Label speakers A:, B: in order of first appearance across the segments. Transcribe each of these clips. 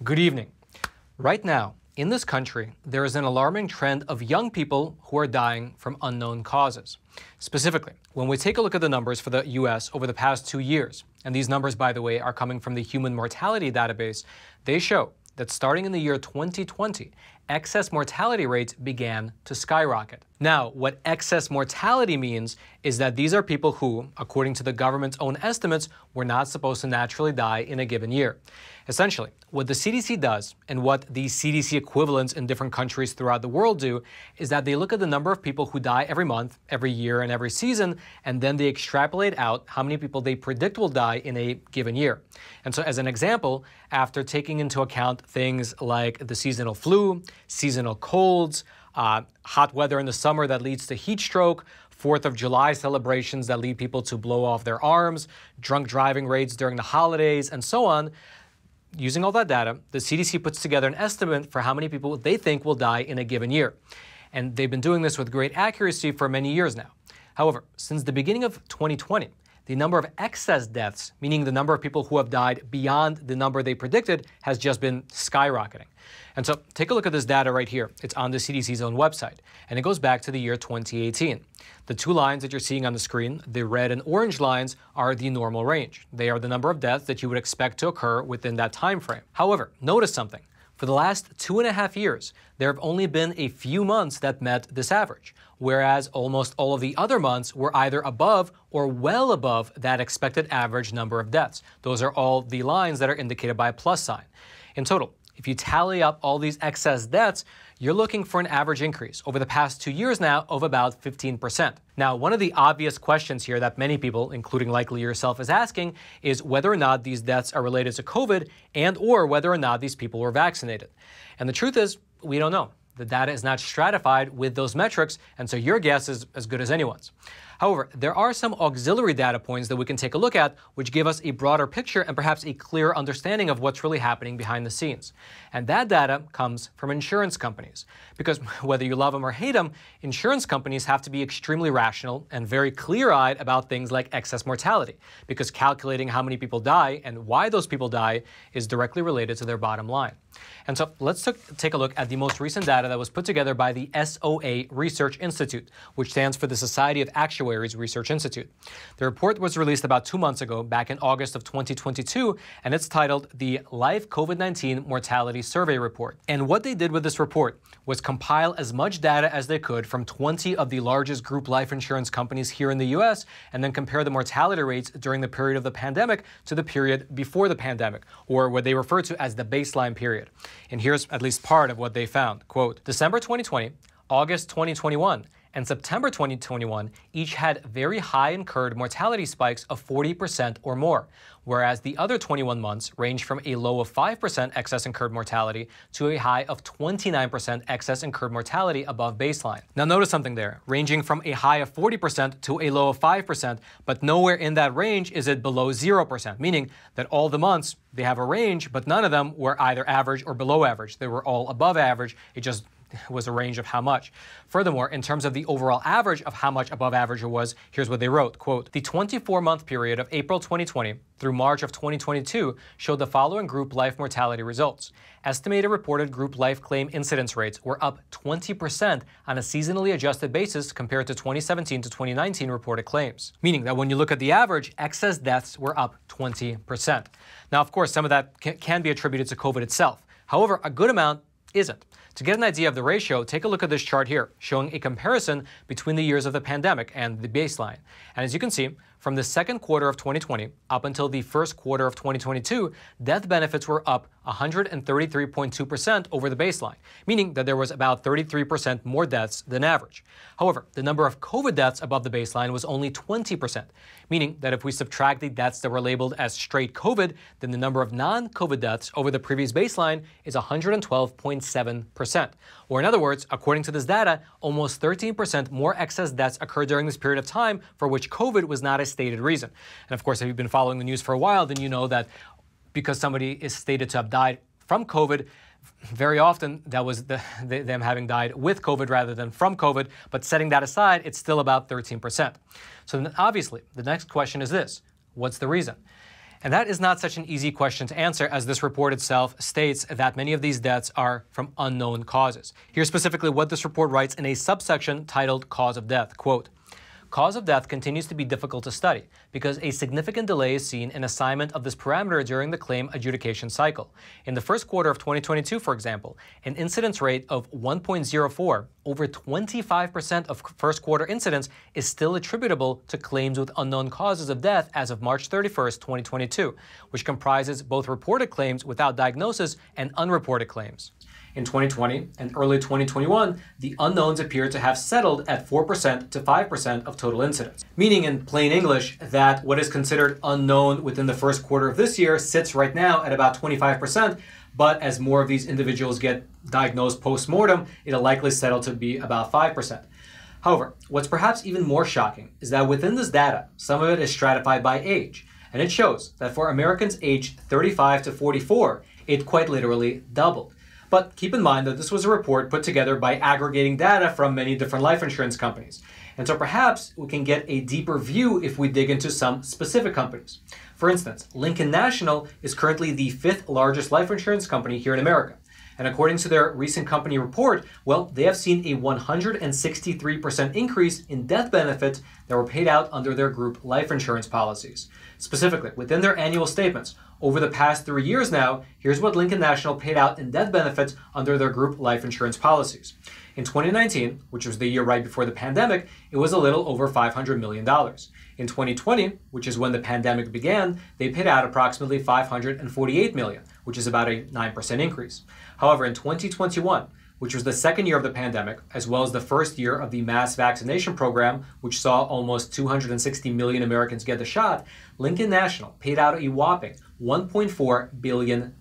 A: Good evening. Right now, in this country, there is an alarming trend of young people who are dying from unknown causes. Specifically, when we take a look at the numbers for the U.S. over the past 2 years, and these numbers, by the way, are coming from the Human Mortality Database, they show that starting in the year 2020, excess mortality rates began to skyrocket. Now, what excess mortality means is that these are people who, according to the government's own estimates, were not supposed to naturally die in a given year. Essentially, what the CDC does, and what the CDC equivalents in different countries throughout the world do, is that they look at the number of people who die every month, every year, and every season, and then they extrapolate out how many people they predict will die in a given year. And so as an example, after taking into account things like the seasonal flu, seasonal colds, hot weather in the summer that leads to heat stroke, 4th of July celebrations that lead people to blow off their arms, drunk driving rates during the holidays, and so on. Using all that data, the CDC puts together an estimate for how many people they think will die in a given year. And they've been doing this with great accuracy for many years now. However, since the beginning of 2020, the number of excess deaths, meaning the number of people who have died beyond the number they predicted, has just been skyrocketing. And so take a look at this data right here. It's on the CDC's own website, and it goes back to the year 2018. The two lines that you're seeing on the screen, the red and orange lines, are the normal range. They are the number of deaths that you would expect to occur within that time frame. However, notice something. For the last 2.5 years, there have only been a few months that met this average, whereas almost all of the other months were either above or well above that expected average number of deaths. Those are all the lines that are indicated by a plus sign. In total, if you tally up all these excess deaths, you're looking for an average increase over the past 2 years now of about 15%. Now, one of the obvious questions here that many people, including likely yourself, is asking is whether or not these deaths are related to COVID and or whether or not these people were vaccinated. And the truth is, we don't know. The data is not stratified with those metrics, and so your guess is as good as anyone's. However, there are some auxiliary data points that we can take a look at which give us a broader picture and perhaps a clearer understanding of what's really happening behind the scenes. And that data comes from insurance companies. Because whether you love them or hate them, insurance companies have to be extremely rational and very clear-eyed about things like excess mortality, because calculating how many people die and why those people die is directly related to their bottom line. And so let's take a look at the most recent data that was put together by the SOA Research Institute, which stands for the Society of Actuaries Research Institute. The report was released about 2 months ago, back in August of 2022, and it's titled the Life COVID-19 Mortality Survey Report. And what they did with this report was compile as much data as they could from 20 of the largest group life insurance companies here in the US, and then compare the mortality rates during the period of the pandemic to the period before the pandemic, or what they refer to as the baseline period. And here's at least part of what they found. Quote, December 2020, August 2021, and September 2021 each had very high incurred mortality spikes of 40% or more, whereas the other 21 months ranged from a low of 5% excess incurred mortality to a high of 29% excess incurred mortality above baseline. Now notice something there, ranging from a high of 40% to a low of 5%, but nowhere in that range is it below 0%, meaning that all the months, they have a range, but none of them were either average or below average. They were all above average. It just was a range of how much. Furthermore, in terms of the overall average of how much above average it was, here's what they wrote, quote, the 24-month period of April 2020 through March of 2022 showed the following group life mortality results. Estimated reported group life claim incidence rates were up 20% on a seasonally adjusted basis compared to 2017 to 2019 reported claims. Meaning that when you look at the average, excess deaths were up 20%. Now, of course, some of that can be attributed to COVID itself. However, a good amount isn't. To get an idea of the ratio, take a look at this chart here, showing a comparison between the years of the pandemic and the baseline. And as you can see, from the second quarter of 2020 up until the first quarter of 2022, death benefits were up 133.2% over the baseline, meaning that there was about 33% more deaths than average. However, the number of COVID deaths above the baseline was only 20%, meaning that if we subtract the deaths that were labeled as straight COVID, then the number of non-COVID deaths over the previous baseline is 112.7%. Or in other words, according to this data, almost 13% more excess deaths occurred during this period of time for which COVID was not a stated reason. And of course, if you've been following the news for a while, then you know that because somebody is stated to have died from COVID, very often that was them having died with COVID rather than from COVID. But setting that aside, it's still about 13%. So then obviously, the next question is this: what's the reason? And that is not such an easy question to answer, as this report itself states that many of these deaths are from unknown causes. Here's specifically what this report writes in a subsection titled Cause of Death. Quote, "Cause of death continues to be difficult to study because a significant delay is seen in assignment of this parameter during the claim adjudication cycle. In the first quarter of 2022, for example, an incidence rate of 1.04, over 25% of first quarter incidents, is still attributable to claims with unknown causes of death as of March 31st, 2022, which comprises both reported claims without diagnosis and unreported claims. In 2020 and early 2021, the unknowns appear to have settled at 4% to 5% of total incidents. Meaning in plain English that what is considered unknown within the first quarter of this year sits right now at about 25%, but as more of these individuals get diagnosed post-mortem, it'll likely settle to be about 5%. However, what's perhaps even more shocking is that within this data, some of it is stratified by age, and it shows that for Americans aged 35 to 44, it quite literally doubled. But keep in mind that this was a report put together by aggregating data from many different life insurance companies. And so perhaps we can get a deeper view if we dig into some specific companies. For instance, Lincoln National is currently the 5th largest life insurance company here in America. And according to their recent company report, well, they have seen a 163% increase in death benefits that were paid out under their group life insurance policies. Specifically, within their annual statements, over the past 3 years now, here's what Lincoln National paid out in death benefits under their group life insurance policies. In 2019, which was the year right before the pandemic, it was a little over $500 million. In 2020, which is when the pandemic began, they paid out approximately $548 million, which is about a 9% increase. However, in 2021, which was the second year of the pandemic, as well as the first year of the mass vaccination program, which saw almost 260 million Americans get the shot, Lincoln National paid out a whopping $1.4 billion.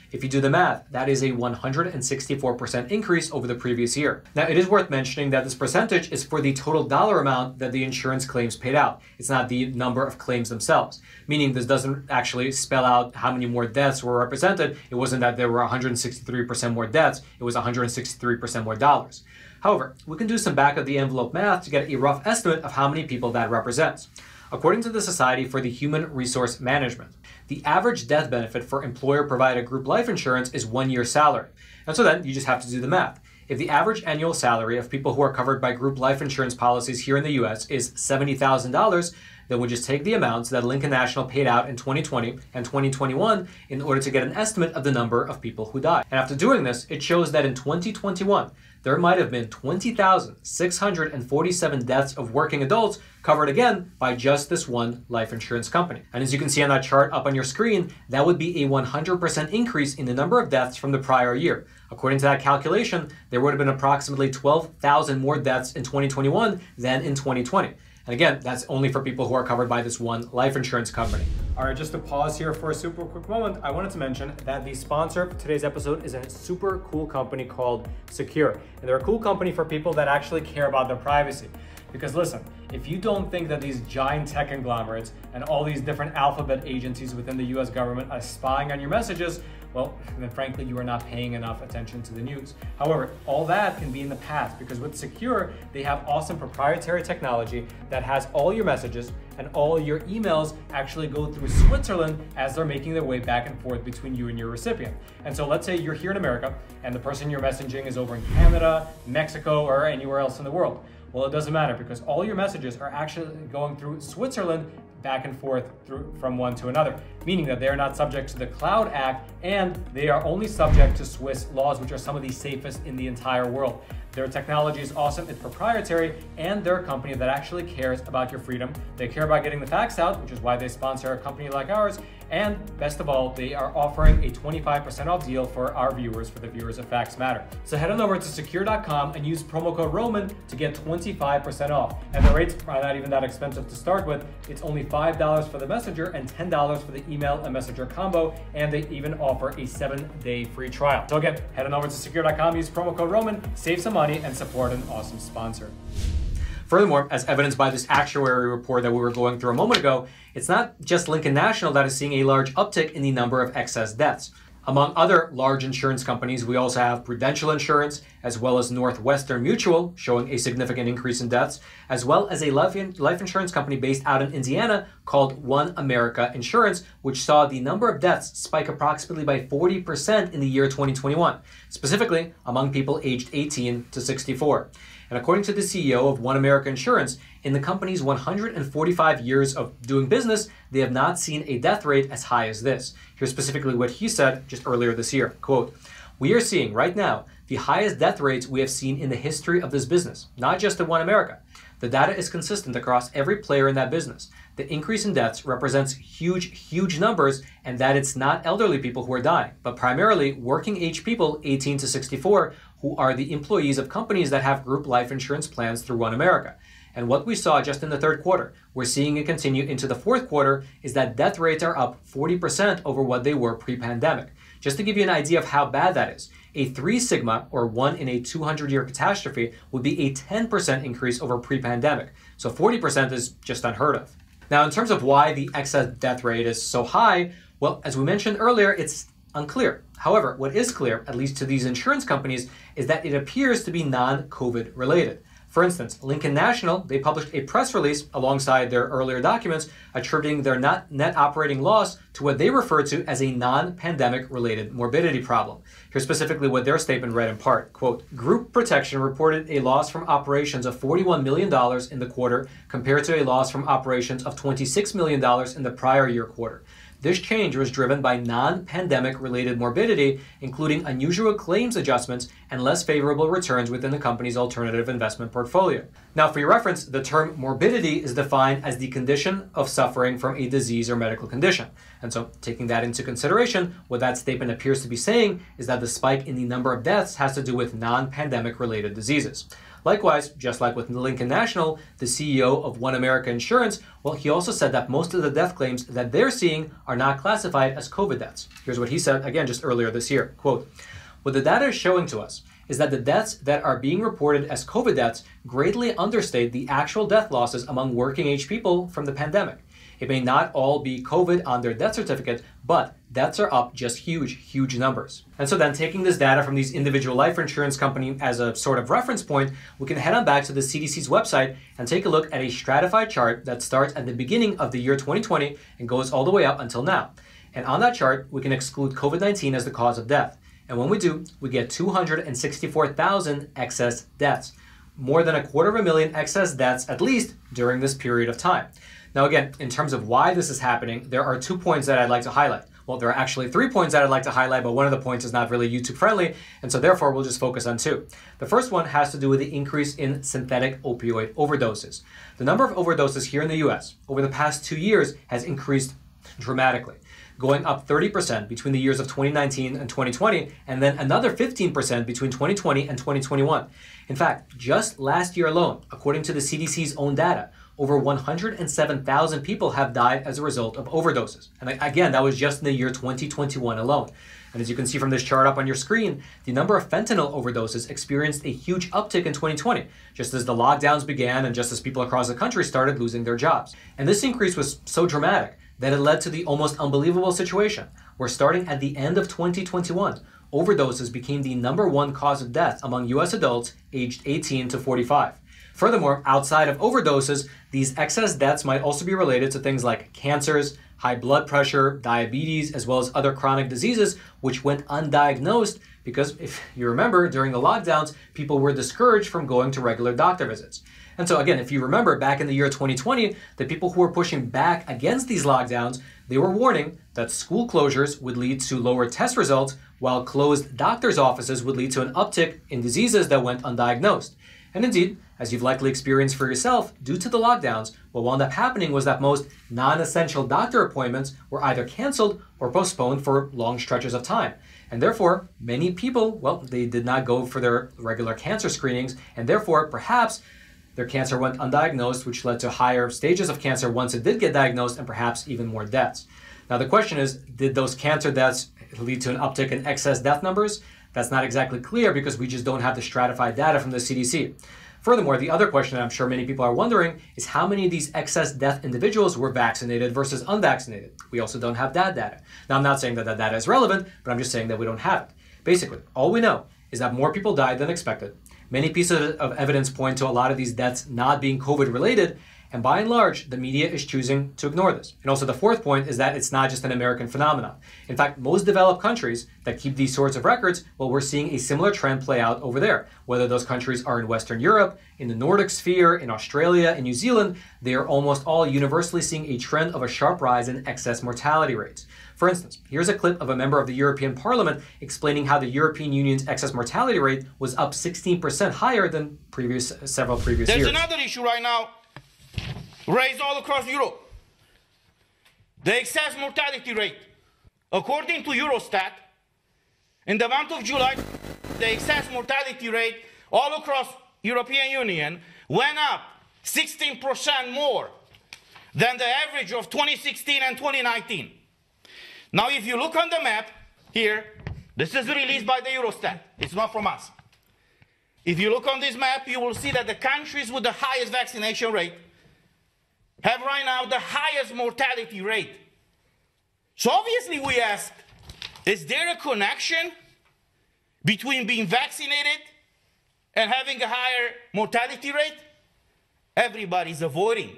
A: If you do the math, that is a 164% increase over the previous year. Now, it is worth mentioning that this percentage is for the total dollar amount that the insurance claims paid out. It's not the number of claims themselves, meaning this doesn't actually spell out how many more deaths were represented. It wasn't that there were 163% more deaths, it was 163% more dollars. However, we can do some back of the envelope math to get a rough estimate of how many people that represents. According to the Society for the Human Resource Management, the average death benefit for employer-provided group life insurance is 1 year's salary. And so then you just have to do the math. If the average annual salary of people who are covered by group life insurance policies here in the US is $70,000, then we just take the amounts that Lincoln National paid out in 2020 and 2021 in order to get an estimate of the number of people who died. And after doing this, it shows that in 2021, there might have been 20,647 deaths of working adults covered again by just this one life insurance company. And as you can see on that chart up on your screen, that would be a 100% increase in the number of deaths from the prior year. According to that calculation, there would have been approximately 12,000 more deaths in 2021 than in 2020. And again, that's only for people who are covered by this one life insurance company. All right, just to pause here for a super quick moment, I wanted to mention that the sponsor for today's episode is a super cool company called Sekur. And they're a cool company for people that actually care about their privacy. Because listen, if you don't think that these giant tech conglomerates and all these different alphabet agencies within the US government are spying on your messages, well, then frankly, you are not paying enough attention to the news. However, all that can be in the past because with Sekur, they have awesome proprietary technology that has all your messages and all your emails actually go through Switzerland as they're making their way back and forth between you and your recipient. And so let's say you're here in America and the person you're messaging is over in Canada, Mexico, or anywhere else in the world. Well, it doesn't matter because all your messages are actually going through Switzerland back and forth from one to another, meaning that they're not subject to the Cloud Act and they are only subject to Swiss laws, which are some of the safest in the entire world. Their technology is awesome, it's proprietary, and they're a company that actually cares about your freedom. They care about getting the facts out, which is why they sponsor a company like ours. And best of all, they are offering a 25% off deal for our viewers, for the viewers of Facts Matter. So head on over to Sekur.com and use promo code Roman to get 25% off. And the rates are not even that expensive to start with. It's only $5 for the messenger and $10 for the email and messenger combo. And they even offer a 7-day free trial. So again, head on over to Sekur.com, use promo code Roman, save some money, and support an awesome sponsor. Furthermore, as evidenced by this actuary report that we were going through a moment ago, it's not just Lincoln National that is seeing a large uptick in the number of excess deaths. Among other large insurance companies, we also have Prudential Insurance, as well as Northwestern Mutual, showing a significant increase in deaths, as well as a life insurance company based out in Indiana called One America Insurance, which saw the number of deaths spike approximately by 40% in the year 2021, specifically among people aged 18 to 64. And according to the CEO of One America Insurance, in the company's 145 years of doing business, they have not seen a death rate as high as this. Here's specifically what he said just earlier this year, quote, "We are seeing right now the highest death rates we have seen in the history of this business, not just at One America. The data is consistent across every player in that business. The increase in deaths represents huge numbers, and that it's not elderly people who are dying, but primarily working age people 18 to 64 who are the employees of companies that have group life insurance plans through One America. And what we saw just in the third quarter, we're seeing it continue into the fourth quarter, is that death rates are up 40% over what they were pre-pandemic. Just to give you an idea of how bad that is, a 3 sigma, or 1 in a 200-year catastrophe, would be a 10% increase over pre-pandemic. So 40% is just unheard of. Now, in terms of why the excess death rate is so high, well, as we mentioned earlier, it's unclear. However, what is clear, at least to these insurance companies, is that it appears to be non-COVID related. For instance, Lincoln National, they published a press release alongside their earlier documents attributing their net operating loss to what they refer to as a non-pandemic related morbidity problem. Here's specifically what their statement read in part, quote, "Group Protection reported a loss from operations of $41 million in the quarter compared to a loss from operations of $26 million in the prior year quarter. This change was driven by non-pandemic related morbidity, including unusual claims adjustments and less favorable returns within the company's alternative investment portfolio." Now, for your reference, the term morbidity is defined as the condition of suffering from a disease or medical condition. And so, taking that into consideration, what that statement appears to be saying is that the spike in the number of deaths has to do with non-pandemic related diseases. Likewise, just like with Lincoln National, the CEO of One America Insurance, well, he also said that most of the death claims that they're seeing are not classified as COVID deaths. Here's what he said, again, just earlier this year, quote, "What the data is showing to us is that the deaths that are being reported as COVID deaths greatly understate the actual death losses among working age people from the pandemic. It may not all be COVID on their death certificate, but deaths are up just huge numbers." And so then, taking this data from these individual life insurance companies as a sort of reference point, we can head on back to the CDC's website and take a look at a stratified chart that starts at the beginning of the year 2020 and goes all the way up until now. And on that chart, we can exclude COVID-19 as the cause of death. And when we do, we get 264,000 excess deaths. More than 250,000 excess deaths, at least, during this period of time. Now again, in terms of why this is happening, there are 2 points that I'd like to highlight. Well, there are actually 3 points that I'd like to highlight, but one of the points is not really YouTube friendly, and so therefore we'll just focus on 2. The first one has to do with the increase in synthetic opioid overdoses. The number of overdoses here in the US over the past 2 years has increased dramatically, going up 30% between the years of 2019 and 2020, and then another 15% between 2020 and 2021. In fact, just last year alone, according to the CDC's own data, over 107,000 people have died as a result of overdoses. And again, that was just in the year 2021 alone. And as you can see from this chart up on your screen, the number of fentanyl overdoses experienced a huge uptick in 2020, just as the lockdowns began and just as people across the country started losing their jobs. And this increase was so dramatic that it led to the almost unbelievable situation where, starting at the end of 2021, overdoses became the #1 cause of death among US adults aged 18 to 45. Furthermore, outside of overdoses, these excess deaths might also be related to things like cancers, high blood pressure, diabetes, as well as other chronic diseases which went undiagnosed because, if you remember, during the lockdowns, people were discouraged from going to regular doctor visits. And so again, if you remember back in the year 2020, the people who were pushing back against these lockdowns, they were warning that school closures would lead to lower test results, while closed doctors' offices would lead to an uptick in diseases that went undiagnosed. And indeed, as you've likely experienced for yourself, due to the lockdowns, what wound up happening was that most non-essential doctor appointments were either canceled or postponed for long stretches of time. And therefore, many people, well, they did not go for their regular cancer screenings, and therefore, perhaps, their cancer went undiagnosed, which led to higher stages of cancer once it did get diagnosed, and perhaps even more deaths. Now, the question is, did those cancer deaths lead to an uptick in excess death numbers? That's not exactly clear because we just don't have the stratified data from the CDC. Furthermore, the other question that I'm sure many people are wondering is how many of these excess death individuals were vaccinated versus unvaccinated. We also don't have that data. Now, I'm not saying that that data is relevant, but I'm just saying that we don't have it. Basically, all we know is that more people died than expected. Many pieces of evidence point to a lot of these deaths not being COVID related, And by and large, the media is choosing to ignore this. And also the fourth point is that it's not just an American phenomenon. In fact, most developed countries that keep these sorts of records, well, we're seeing a similar trend play out over there. Whether those countries are in Western Europe, in the Nordic sphere, in Australia, in New Zealand, they are almost all universally seeing a trend of a sharp rise in excess mortality rates. For instance, here's a clip of a member of the European Parliament explaining how the European Union's excess mortality rate was up 16% higher than several previous years.
B: There's another issue right now raised all across Europe. The excess mortality rate. According to Eurostat, in the month of July, the excess mortality rate all across European Union went up 16% more than the average of 2016 and 2019. Now, if you look on the map here, this is released by the Eurostat. It's not from us. If you look on this map, you will see that the countries with the highest vaccination rate have right now the highest mortality rate. So obviously we ask, is there a connection between being vaccinated and having a higher mortality rate? Everybody's avoiding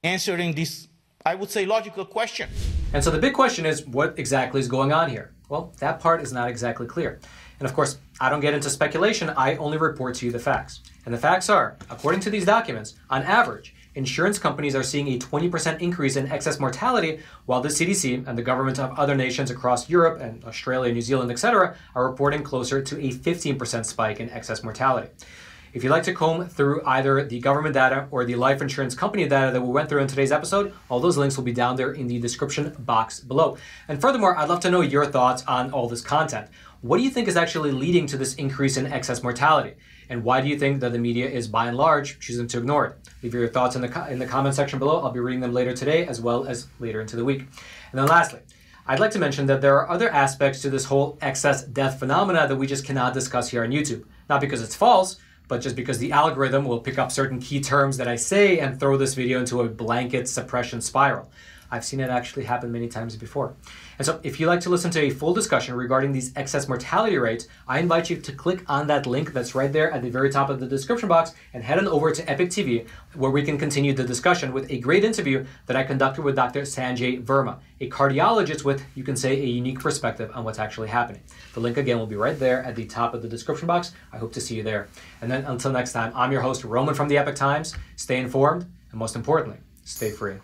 B: answering this, I would say, logical question.
A: And so the big question is, what exactly is going on here? Well, that part is not exactly clear. And of course, I don't get into speculation, I only report to you the facts. And the facts are, according to these documents, on average, insurance companies are seeing a 20% increase in excess mortality, while the CDC and the governments of other nations across Europe and Australia, New Zealand, etc. are reporting closer to a 15% spike in excess mortality. If you'd like to comb through either the government data or the life insurance company data that we went through in today's episode, all those links will be down there in the description box below. And furthermore, I'd love to know your thoughts on all this content. What do you think is actually leading to this increase in excess mortality? And why do you think that the media is, by and large, choosing to ignore it? Leave your thoughts in the comment section below. I'll be reading them later today, as well as later into the week. And then lastly, I'd like to mention that there are other aspects to this whole excess death phenomena that we just cannot discuss here on YouTube. Not because it's false, but just because the algorithm will pick up certain key terms that I say and throw this video into a blanket suppression spiral. I've seen it actually happen many times before. And so if you'd like to listen to a full discussion regarding these excess mortality rates, I invite you to click on that link that's right there at the very top of the description box and head on over to Epoch TV, where we can continue the discussion with a great interview that I conducted with Dr. Sanjay Verma, a cardiologist with, you can say, a unique perspective on what's actually happening. The link again will be right there at the top of the description box. I hope to see you there. And then until next time, I'm your host, Roman from the Epoch Times. Stay informed, and most importantly, stay free.